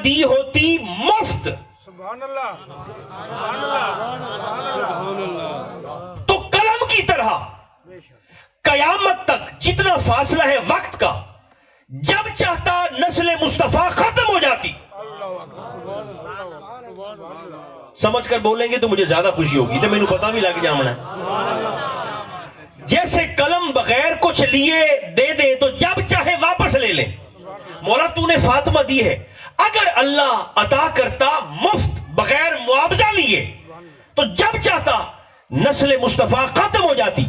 دی ہوتی مفت تو قلم کی طرح قیامت تک جتنا فاصلہ ہے وقت کا، جب چاہتا نسل مصطفیٰ ختم ہو جاتی۔ سمجھ کر بولیں گے تو مجھے زیادہ خوشی ہوگی، تو مینوں پتہ بھی لگ جامنا ہے۔ جیسے قلم بغیر کچھ لیے دے دے تو جب چاہے واپس لے لیں۔ مولا تو نے فاطمہ دی ہے، اگر اللہ عطا کرتا مفت بغیر معاوضہ لیے تو جب چاہتا نسل مصطفیٰ ختم ہو جاتی۔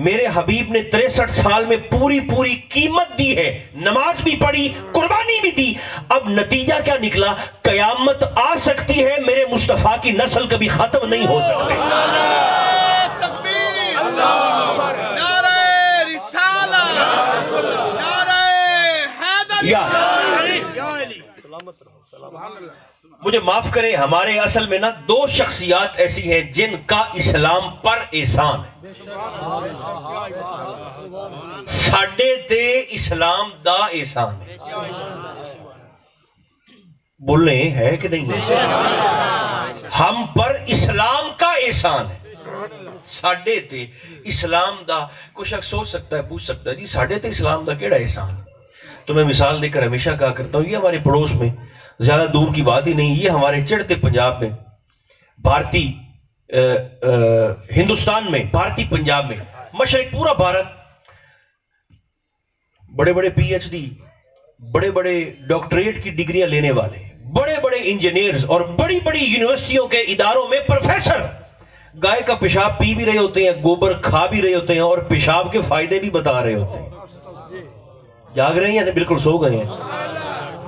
میرے حبیب نے 63 سال میں پوری قیمت دی ہے، نماز بھی پڑھی، قربانی بھی دی۔ اب نتیجہ کیا نکلا؟ قیامت آ سکتی ہے، میرے مصطفیٰ کی نسل کبھی ختم نہیں ہو سکتے۔ نعرہ رسالہ، نعرہ حیدر۔ مجھے معاف کریں، ہمارے اصل میں نا 2 شخصیات ایسی ہیں جن کا اسلام پر احسان ہے۔ ساڈے تے اسلام دا احسان ہے۔ بولنے ہے کہ نہیں؟ ہم پر اسلام کا احسان ہے، ساڈے تے اسلام دا۔ کوئی شخص سوچ سکتا ہے، پوچھ سکتا ہے جی ساڈے تے اسلام دا کیڑا احسان ہے؟ تو میں مثال دے کر ہمیشہ کہا کرتا ہوں، یہ ہمارے پڑوس میں، زیادہ دور کی بات ہی نہیں، یہ ہمارے چڑھتے پنجاب میں، بھارتی ہندوستان میں، بھارتی پنجاب میں، مشرق پورا بھارت، بڑے بڑے پی ایچ ڈی، بڑے بڑے ڈاکٹریٹ کی ڈگریاں لینے والے، بڑے بڑے انجینئرز اور بڑی بڑی یونیورسٹیوں کے اداروں میں پروفیسر گائے کا پیشاب پی بھی رہے ہوتے ہیں، گوبر کھا بھی رہے ہوتے ہیں، اور پیشاب کے فائدے بھی بتا رہے ہوتے ہیں۔ جاگ رہے ہیں یا بالکل سو گئے ہیں؟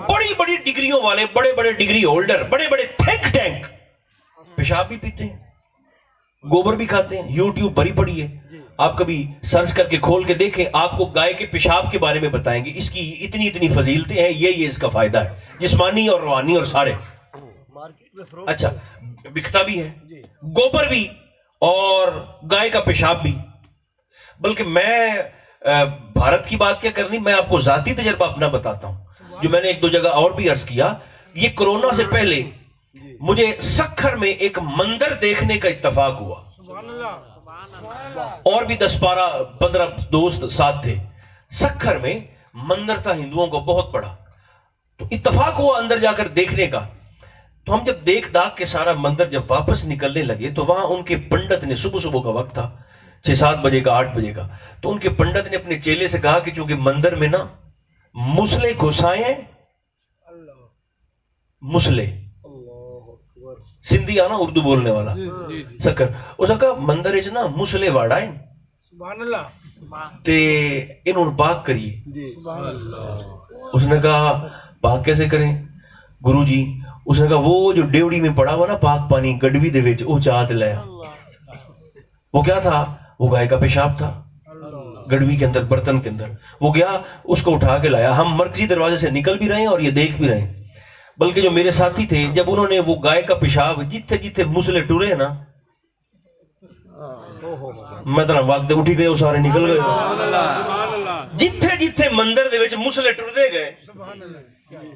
بڑی بڑی ڈگریوں والے، بڑے بڑے ڈگری ہولڈر، بڑے بڑے تھنک ٹینک پیشاب بھی پیتے ہیں، گوبر بھی کھاتے ہیں۔ یوٹیوب بھری پڑی ہے، آپ کبھی سرچ کر کے کھول کے دیکھیں، آپ کو گائے کے پیشاب کے بارے میں بتائیں گے، اس کی اتنی فضیلتیں ہیں، یہ اس کا فائدہ ہے، جسمانی اور روحانی اور سارے۔ اچھا، بکتا بھی ہے گوبر بھی اور گائے کا پیشاب بھی۔ بلکہ میں بھارت کی بات کیا کرنی، میں آپ کو ذاتی تجربہ اپنا بتاتا ہوں، جو میں نے 1-2 جگہ اور بھی عرض کیا۔ یہ کرونا سے پہلے مجھے سکھر میں ایک مندر دیکھنے کا اتفاق ہوا، اور بھی 10-15 دوست ساتھ تھے۔ سکھر میں مندر تھا ہندوؤں کو بہت بڑا، تو اتفاق ہوا اندر جا کر دیکھنے کا۔ تو ہم جب دیکھ داکھ کے سارا مندر جب واپس نکلنے لگے تو وہاں ان کے پنڈت نے، صبح کا وقت تھا، 6-7 بجے کا، 8 بجے کا، تو ان کے پنڈت نے اپنے چیلے سے کہا کہ چونکہ مندر میں نا مسلے گھسائے ہیں، مسلے سندھی آنا اردو بولنے والا سکر، اس نے کہا مندر اچ نا مسلے واڑا ہے تے انہوں نے پاک کریے۔ اس نے کہا پاک کیسے کریں گرو جی؟ اس نے کہا وہ جو ڈیوڑی میں پڑا ہوا نا پاک پانی گڈوی دے وچ، وہ چاہت لیا۔ وہ کیا تھا؟ وہ گائے کا پیشاب تھا، گڑوی کے اندر، برتن کے اندر۔ وہ گیا، اس کو اٹھا کے لایا۔ ہم مرکزی دروازے سے نکل بھی رہے ہیں اور یہ دیکھ بھی رہے ہیں۔ بلکہ جو میرے ساتھی تھے، جب انہوں نے وہ گائے کا پیشاب جتھے مسلے ٹورے نا، میں طرح وقت اٹھی گئے، وہ سارے نکل گئے۔ جتھے مندر دے وچ مسلے ٹردے گئے،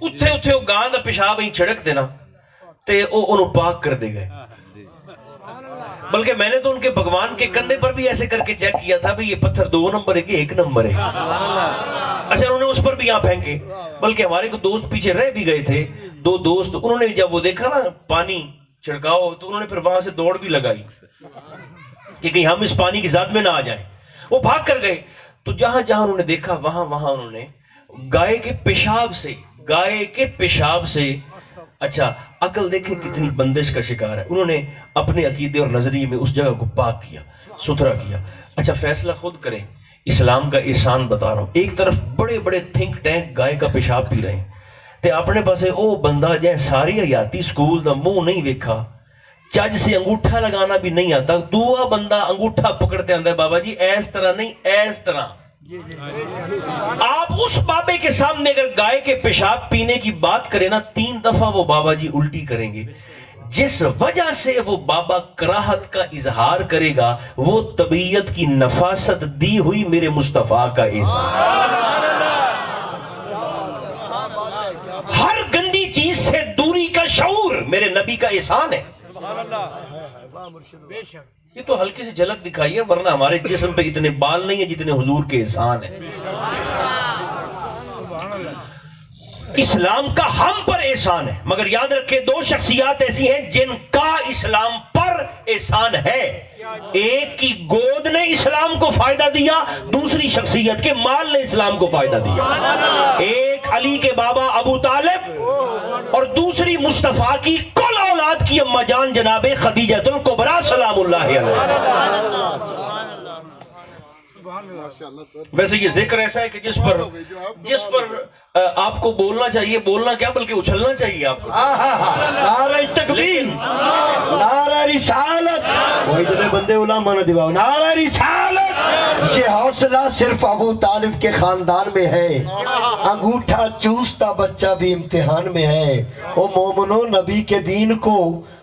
اتھے وہ گاں دا پیشاب ہی چھڑک دینا تے انہوں پاک کر دے گئے۔ بلکہ میں نے تو ان کے بھگوان کے کندھے پر بھی ایسے کر کے چیک کیا تھا بھی یہ پتھر 2 نمبر ہے کہ 1 نمبر ہے۔ اچھا، انہوں نے اس پر بھی یہاں پھینکے۔ بلکہ ہمارے کو دوست پیچھے رہ بھی گئے تھے، 2 دوست، انہوں نے جب وہ دیکھا نا پانی چھڑکاؤ تو انہوں نے پھر وہاں سے دوڑ بھی لگائی کہ کہیں ہم اس پانی کی ذات میں نہ آ جائیں۔ وہ بھاگ کر گئے، تو جہاں انہوں نے دیکھا وہاں انہوں نے گائے کے پیشاب سے اچھا عقل دیکھیں کتنی بندش کا شکار ہے، انہوں نے اپنے عقیدے اور نظریے میں اس جگہ کو پاک کیا، ستھرا کیا۔ اچھا، فیصلہ خود کریں، اسلام کا احسان بتا رہا ہوں۔ ایک طرف بڑے بڑے تھنک ٹینک گائے کا پیشاب پی رہے ہیں، تے اپنے پاسے او بندہ جائے ساری حیاتی سکول دا منہ نہیں ویکھا، چج سے انگوٹھا لگانا بھی نہیں آتا، دعا بندہ انگوٹھا پکڑتے اندر، بابا جی ایس طرح نہیں، ایس طرح۔ آپ اس بابے کے سامنے اگر گائے کے پیشاب پینے کی بات کریں نا، 3 دفعہ وہ بابا جی الٹی کریں گے۔ جس وجہ سے وہ بابا کراہت کا اظہار کرے گا، وہ طبیعت کی نفاست دی ہوئی میرے مصطفیٰ کا احسان۔ ہر گندی چیز سے نبی کا احسان ہے. یہ تو ہلکی سی جھلک دکھائی ہے، ورنہ ہمارے جسم پہ اتنے بال نہیں ہیں جتنے حضور کے احسان ہیں. اسلام کا ہم پر احسان ہے، مگر یاد رکھیں دو شخصیات ایسی ہیں جن کا اسلام پر احسان ہے. ایک کی گود نے اسلام کو فائدہ دیا، دوسری شخصیت کے مال نے اسلام کو فائدہ دیا. ایک علی کے بابا ابو طالب اور دوسری مصطفیٰ کی کل اولاد کی اماں جان جناب خدیجہ الکبریٰ سلام اللہ علیہ. ویسے یہ ذکر ایسا ہے کہ جس پر آپ کو بولنا چاہیے، بولنا کیا بلکہ اچھلنا چاہیے آپ کو. نعرہ تکبیر، نعرہ رسالت، وہی جنہیں بندے علماء نہ دیواؤ، نعرہ رسالت. یہ حوصلہ صرف ابو طالب کے خاندان میں ہے، انگوٹھا چوستا بچہ بھی امتحان میں ہے. او مومنو، نبی کے دین کو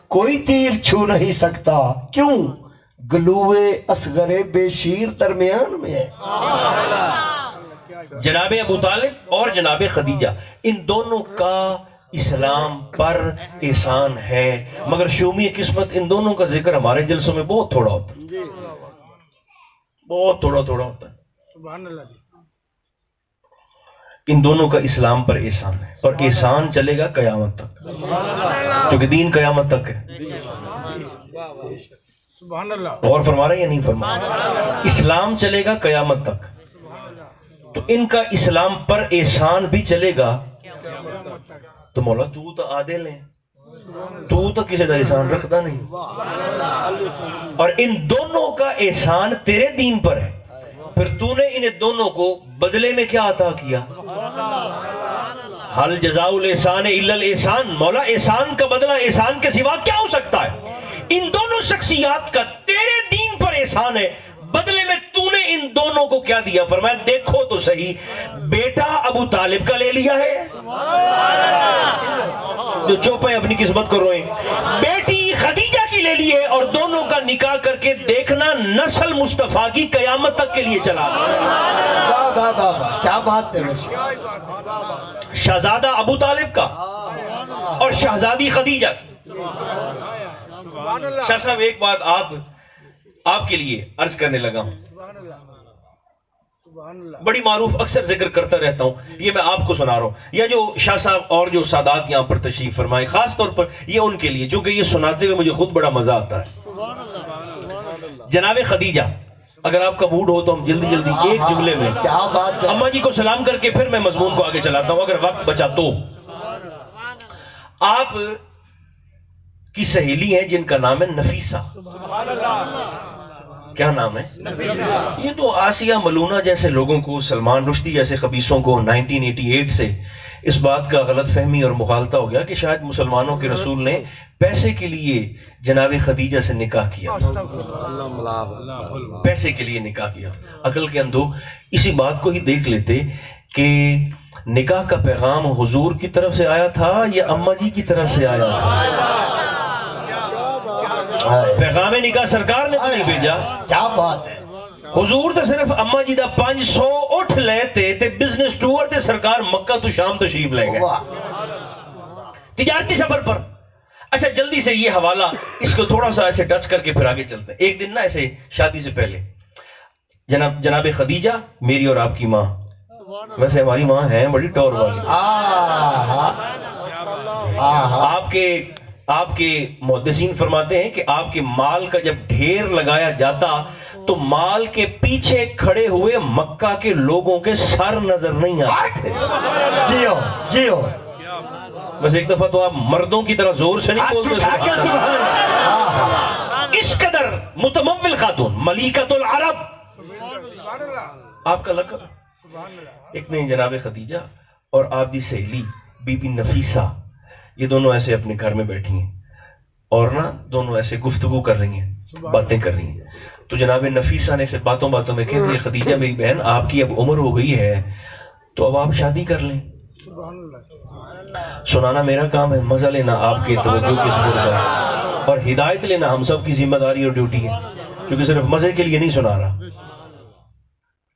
کوئی تیر چھو نہیں سکتا. کیوں؟ گلوے اصغر بے شیر درمیان میں ہے. جناب ابو طالب اور جناب خدیجہ ان دونوں کا اسلام پر احسان ہے، مگر شومی قسمت ان دونوں کا ذکر ہمارے جلسوں میں بہت تھوڑا ہوتا ہے، بہت تھوڑا ہوتا ہے. ان دونوں کا اسلام پر احسان ہے، اور احسان چلے گا قیامت تک، چونکہ دین قیامت تک ہے. اور فرما رہے ہیں یا نہیں فرما رہے؟ اسلام چلے گا قیامت تک، تو ان کا اسلام پر احسان بھی چلے گا. تو مولا تو عادل ہے، تو کسی کا احسان رکھتا نہیں، اور ان دونوں کا احسان تیرے دین پر ہے. پھر تو نے ان دونوں کو بدلے میں کیا عطا کیا؟ حل جزاء الاحسان الا الاحسان. مولا احسان کا بدلہ احسان کے سوا کیا ہو سکتا ہے؟ ان دونوں شخصیات کا تیرے دین پر احسان ہے، بدلے میں تو نے ان دونوں کو کیا دیا؟ فرمایا دیکھو تو صحیح، بیٹا ابو طالب کا لے لیا ہے جو چوپیں اپنی قسمت کو روئیں، بیٹی خدیجہ کی لے لی ہے، اور دونوں کا نکاح کر کے دیکھنا نسل مصطفیٰ کی قیامت تک کے لیے چلا. کیا بات ہے. شہزادہ ابو طالب کا اور شہزادی خدیجہ کی. شاہ صاحب ایک بات آپ کے لیے عرض کرنے لگا ہوں، بڑی معروف، اکثر ذکر کرتا رہتا ہوں، یہ میں آپ کو سنا رہا ہوں، یا جو شاہ صاحب اور جو سادات یہاں پر تشریف فرمائے، خاص طور پر یہ ان کے لیے، چونکہ یہ سناتے ہوئے مجھے خود بڑا مزہ آتا ہے. جناب خدیجہ، اگر آپ کا موڈ ہو تو ہم جلدی ایک جملے میں اماں جی کو سلام کر کے پھر میں مضمون کو آگے چلاتا ہوں اگر وقت بچا تو. آپ کی سہیلی ہیں جن کا نام ہے نفیسہ. کیا نام ہے؟ یہ تو آسیہ ملونہ جیسے لوگوں کو، سلمان رشدی جیسے خبیثوں کو 1988 سے اس بات کا غلط فہمی اور مغالطہ ہو گیا کہ شاید مسلمانوں کے رسول نے پیسے کے لیے جناب خدیجہ سے نکاح کیا، پیسے کے لیے نکاح کیا. عقل کے اندھو اسی بات کو ہی دیکھ لیتے کہ نکاح کا پیغام حضور کی طرف سے آیا تھا یا اماں جی کی طرف سے آیا تھا. پیغام نکاح سرکار نے تو نہیں بھیجا. کیا بات ہے. حضور تو صرف اماں جی دا 500 اٹھ لیتے تے بزنس ٹور تے سرکار مکہ تو شام تشریف لے گئے تجارتی سفر پر. اچھا جلدی سے یہ حوالہ اس کو تھوڑا سا ایسے ٹچ کر کے پھر آگے چلتے ہیں. ایک دن نا ایسے شادی سے پہلے جناب خدیجہ میری اور آپ کی ماں، ویسے ہماری ماں ہیں بڑی ٹور والی، آپ کے محدثین فرماتے ہیں کہ آپ کے مال کا جب ڈھیر لگایا جاتا تو مال کے پیچھے کھڑے ہوئے مکہ کے لوگوں کے سر نظر نہیں آتے تھے. جیو بس ایک دفعہ تو آپ مردوں کی طرح زور سے نہیں بولتے. اس قدر متمول خاتون، ملیکۃ العرب آپ کا لقب. ایک دن جناب خدیجہ اور آپ کی سہیلی بی بی نفیسہ یہ دونوں ایسے اپنے گھر میں بیٹھی ہیں اور نا دونوں ایسے گفتگو کر رہی ہیں، باتیں کر رہی ہیں. تو جناب نفیسہ نے سے باتوں میں کہتی ہے خدیجہ میری بہن آپ کی اب عمر ہو گئی ہے تو اب آپ شادی کر لیں. سنانا میرا کام ہے، مزہ لینا آپ کی توجہ کی سپرد ہے، اور ہدایت لینا ہم سب کی ذمہ داری اور ڈیوٹی ہے، کیونکہ صرف مزے کے لیے نہیں سنا رہا.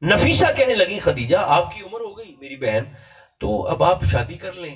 نفیسہ کہنے لگی خدیجہ آپ کی عمر ہو گئی میری بہن تو اب آپ شادی کر لیں.